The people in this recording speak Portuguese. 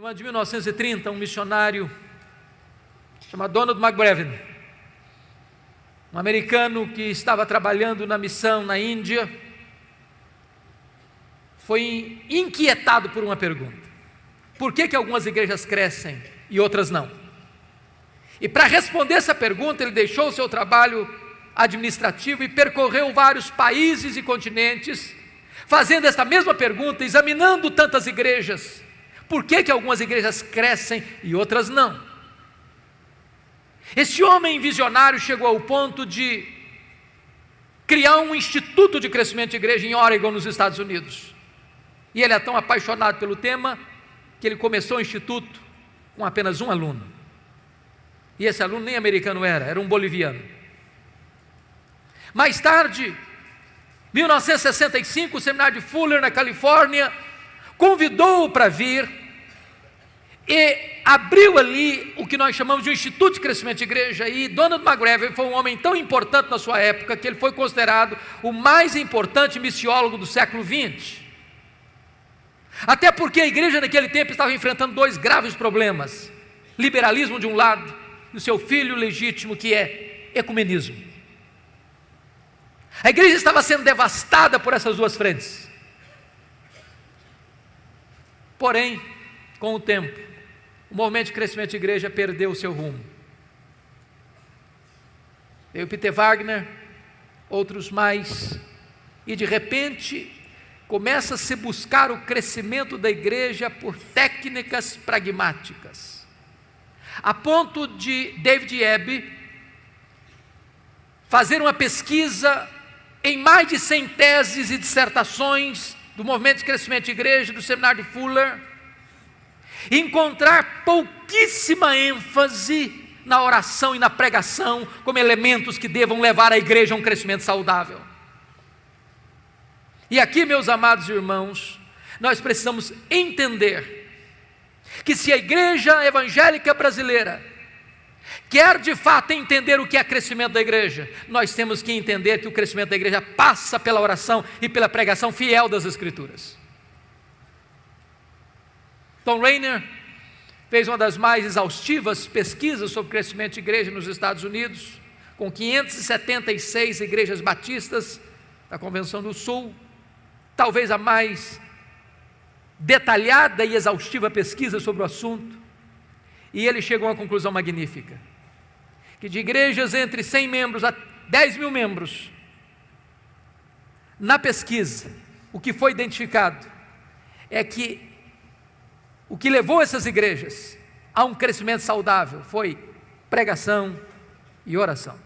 No ano de 1930, um missionário chamado Donald McBrevin, um americano que estava trabalhando na missão na Índia, foi inquietado por uma pergunta: por que algumas igrejas crescem e outras não? E para responder essa pergunta, ele deixou o seu trabalho administrativo e percorreu vários países e continentes, fazendo esta mesma pergunta, examinando tantas igrejas. Por que algumas igrejas crescem e outras não? Este homem visionário chegou ao ponto de criar um instituto de crescimento de igreja em Oregon, nos Estados Unidos. E ele é tão apaixonado pelo tema que ele começou o instituto com apenas um aluno. E esse aluno nem americano era um boliviano. Mais tarde, 1965, o seminário de Fuller, na Califórnia, convidou-o para vir e abriu ali o que nós chamamos de um Instituto de Crescimento de Igreja. E Donald McBrevin foi um homem tão importante na sua época que ele foi considerado o mais importante missiólogo do século XX. Até porque a igreja naquele tempo estava enfrentando dois graves problemas: liberalismo de um lado e o seu filho legítimo, que é ecumenismo. A igreja estava sendo devastada por essas duas frentes. Porém, com o tempo, o movimento de crescimento de igreja perdeu o seu rumo. Veio Peter Wagner, outros mais, e de repente começa a se buscar o crescimento da igreja por técnicas pragmáticas, a ponto de David Ebb fazer uma pesquisa em mais de 100 teses e dissertações do movimento de crescimento de igreja, do seminário de Fuller, e encontrar pouquíssima ênfase na oração e na pregação como elementos que devam levar a igreja a um crescimento saudável. E aqui, meus amados irmãos, nós precisamos entender que se a igreja evangélica brasileira quer de fato entender o que é crescimento da igreja, nós temos que entender que o crescimento da igreja passa pela oração e pela pregação fiel das Escrituras. Tom Rainer fez uma das mais exaustivas pesquisas sobre crescimento de igreja nos Estados Unidos, com 576 igrejas batistas da Convenção do Sul, talvez a mais detalhada e exaustiva pesquisa sobre o assunto, e ele chegou a uma conclusão magnífica: que de igrejas entre 100 membros a 10 mil membros, na pesquisa, o que foi identificado é que o que levou essas igrejas a um crescimento saudável foi pregação e oração.